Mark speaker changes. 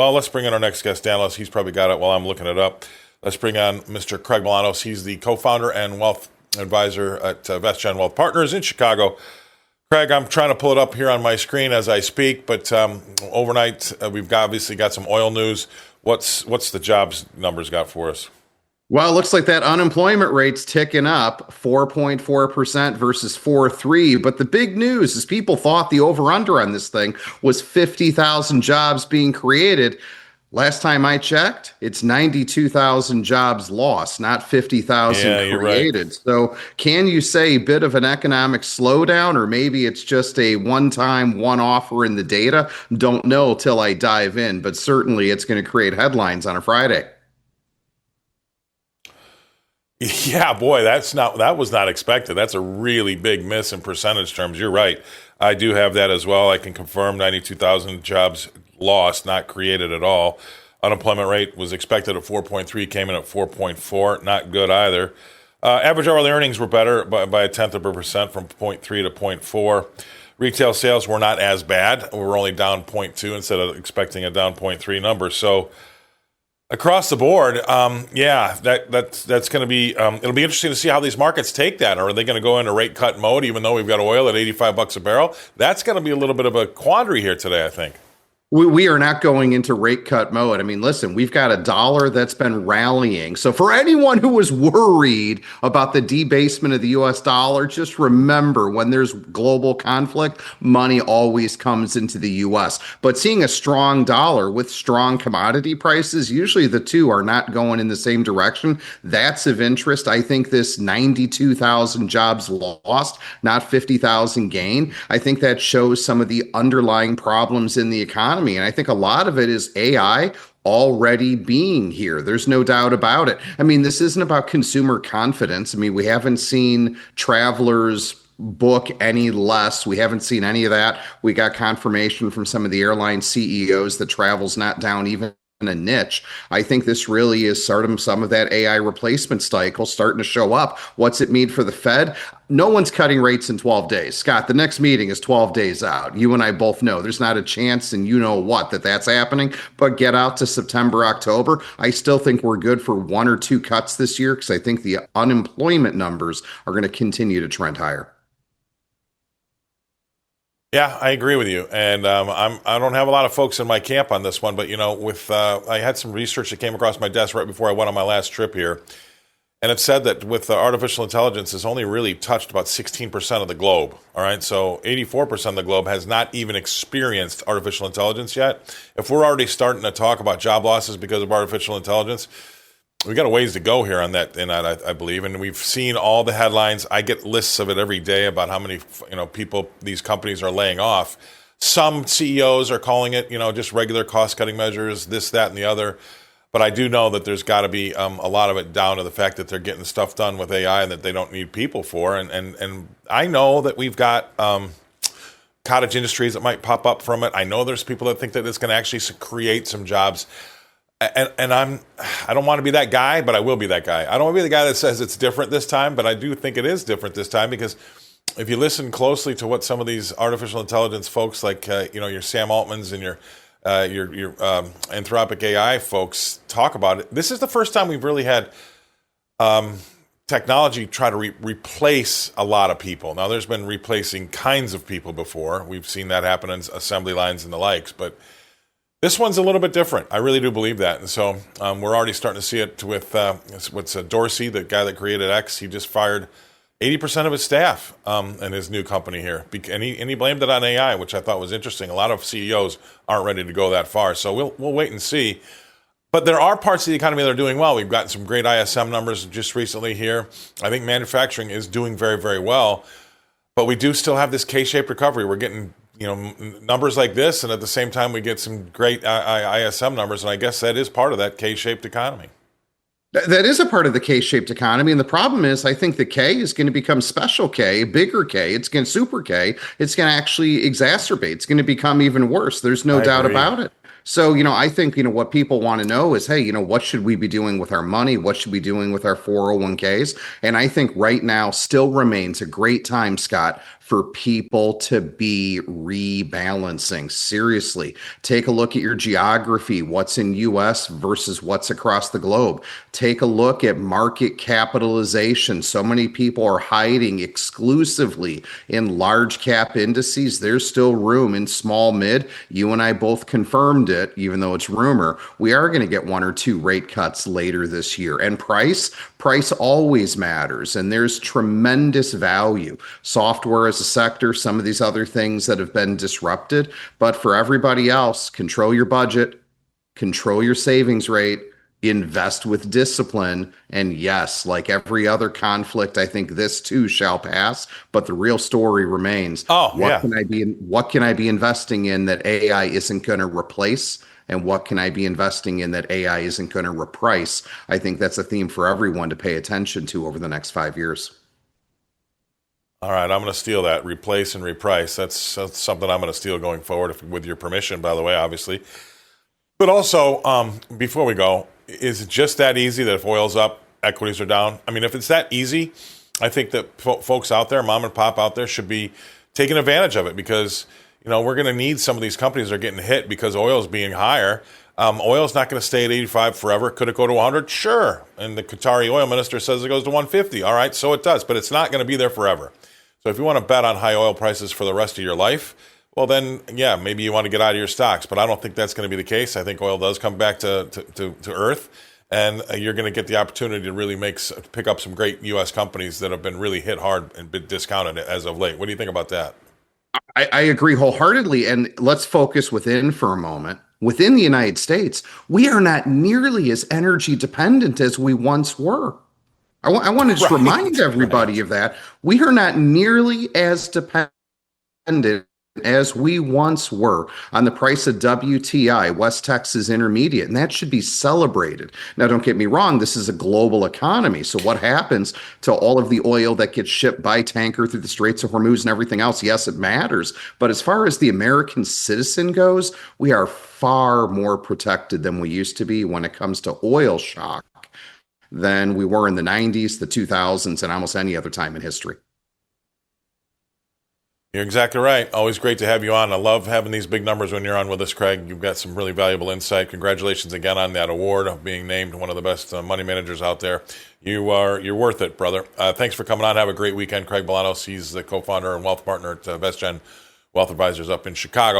Speaker 1: Well, let's bring in our next guest analyst. He's probably got it while I'm looking it up. Let's bring on Mr. Craig Bolanos. He's the co-founder and wealth advisor at VestGen Wealth Partners in Chicago. Craig, I'm trying to pull it up here on my screen as I speak, but overnight we've obviously got some oil news. What's the jobs numbers got for us?
Speaker 2: Well, it looks like that unemployment rate's ticking up 4.4% versus 4.3%. But the big news is people thought the over-under on this thing was 50,000 jobs being created. Last time I checked, it's 92,000 jobs lost, not 50,000 created. Right. So can you say a bit of an economic slowdown, or maybe it's just a one-time, one-offer in the data? Don't know till I dive in, but certainly it's going to create headlines on a Friday.
Speaker 1: Yeah, boy, that was not expected. That's a really big miss in percentage terms. You're right. I do have that as well. I can confirm 92,000 jobs lost, not created at all. Unemployment rate was expected at 4.3, came in at 4.4. Not good either. Average hourly earnings were better by 0.1% from 0.3 to 0.4. Retail sales were not as bad. We were only down 0.2 instead of expecting a down 0.3 number. So across the board, that's going to be. It'll be interesting to see how these markets take that. Or are they going to go into rate cut mode, even though we've got oil at $85 a barrel? That's going to be a little bit of a quandary here today, I think.
Speaker 2: We are not going into rate cut mode. I mean, listen, we've got a dollar that's been rallying. So for anyone who was worried about the debasement of the U.S. dollar, just remember when there's global conflict, money always comes into the U.S. But seeing a strong dollar with strong commodity prices, usually the two are not going in the same direction. That's of interest. I think this 92,000 jobs lost, not 50,000 gain. I think that shows some of the underlying problems in the economy. And I think a lot of it is AI already being here. There's no doubt about it. I mean, this isn't about consumer confidence. I mean, we haven't seen travelers book any less. We haven't seen any of that. We got confirmation from some of the airline CEOs that travel's not down even a niche. I think this really is some of that AI replacement cycle starting to show up. What's it mean for the Fed? No one's cutting rates in 12 days. Scott, the next meeting is 12 days out. You and I both know there's not a chance, and you know what, that's happening. But get out to September, October. I still think we're good for one or two cuts this year because I think the unemployment numbers are going to continue to trend higher.
Speaker 1: Yeah, I agree with you, and I don't have a lot of folks in my camp on this one, but I had some research that came across my desk right before I went on my last trip here, and it said that with artificial intelligence, it's only really touched about 16% of the globe. All right, so 84% of the globe has not even experienced artificial intelligence yet. If we're already starting to talk about job losses because of artificial intelligence, we got a ways to go here on that, I believe, and we've seen all the headlines. I get lists of it every day about how many people these companies are laying off. Some CEOs are calling it just regular cost cutting measures, this, that, and the other. But I do know that there's got to be a lot of it down to the fact that they're getting stuff done with AI that they don't need people for. And I know that we've got cottage industries that might pop up from it. I know there's people that think that it's going to actually create some jobs. And I don't want to be that guy, but I will be that guy. I don't want to be the guy that says it's different this time, but I do think it is different this time because if you listen closely to what some of these artificial intelligence folks, like your Sam Altmans and your Anthropic AI folks talk about it, this is the first time we've really had technology try to replace a lot of people. Now, there's been replacing kinds of people before. We've seen that happen in assembly lines and the likes, but this one's a little bit different. I really do believe that. And so we're already starting to see it with Dorsey, the guy that created X. He just fired 80% of his staff in his new company here. And he blamed it on AI, which I thought was interesting. A lot of CEOs aren't ready to go that far. So we'll wait and see. But there are parts of the economy that are doing well. We've gotten some great ISM numbers just recently here. I think manufacturing is doing very, very well. But we do still have this K-shaped recovery. We're getting numbers like this, and at the same time, we get some great ISM numbers, and I guess that is part of that K-shaped economy.
Speaker 2: That is a part of the K-shaped economy, and the problem is, I think the K is going to become special K, bigger K. It's going to super K. It's going to actually exacerbate. It's going to become even worse. There's no doubt about it. So, I think, what people want to know is, hey, what should we be doing with our money? What should we be doing with our 401ks? And I think right now still remains a great time, Scott, for people to be rebalancing. Seriously, take a look at your geography, what's in US versus what's across the globe. Take a look at market capitalization. So many people are hiding exclusively in large cap indices. There's still room in small mid. You and I both confirmed it, even though it's rumor. We are going to get one or two rate cuts later this year. And price always matters. And there's tremendous value. Software as a sector, some of these other things that have been disrupted. But for everybody else, control your budget, control your savings rate, invest with discipline. And yes, like every other conflict, I think this too shall pass. But the real story remains.
Speaker 1: Oh,
Speaker 2: what
Speaker 1: yeah.
Speaker 2: can I be investing in that AI isn't going to replace? And what can I be investing in that AI isn't going to reprice? I think that's a theme for everyone to pay attention to over the next 5 years.
Speaker 1: All right, I'm going to steal that. Replace and reprice. That's something I'm going to steal going forward, with your permission, by the way, obviously. But also, before we go, is it just that easy that if oil's up, equities are down? I mean, if it's that easy, I think that folks out there, mom and pop out there, should be taking advantage of it, because we're going to need some of these companies that are getting hit because oil is being higher. Oil's not going to stay at 85 forever. Could it go to 100? Sure. And the Qatari oil minister says it goes to 150. All right, so it does, but it's not going to be there forever. So if you want to bet on high oil prices for the rest of your life, well then, yeah, maybe you want to get out of your stocks. But I don't think that's going to be the case. I think oil does come back to earth, and you're going to get the opportunity to really pick up some great U.S. companies that have been really hit hard and been discounted as of late. What do you think about that?
Speaker 2: I agree wholeheartedly. And let's focus within for a moment. Within the United States, we are not nearly as energy dependent as we once were. I want to just remind everybody of that. We are not nearly as dependent as we once were on the price of WTI, West Texas Intermediate, and that should be celebrated. Now, don't get me wrong, this is a global economy. So what happens to all of the oil that gets shipped by tanker through the Straits of Hormuz and everything else? Yes, it matters. But as far as the American citizen goes, we are far more protected than we used to be when it comes to oil shock than we were in the 90s, the 2000s, and almost any other time in history.
Speaker 1: You're exactly right. Always great to have you on. I love having these big numbers when you're on with us, Craig. You've got some really valuable insight. Congratulations again on that award of being named one of the best money managers out there. You're worth it, brother. Thanks for coming on. Have a great weekend. Craig Bolanos, he's the co-founder and wealth partner at VestGen Wealth Advisors up in Chicago.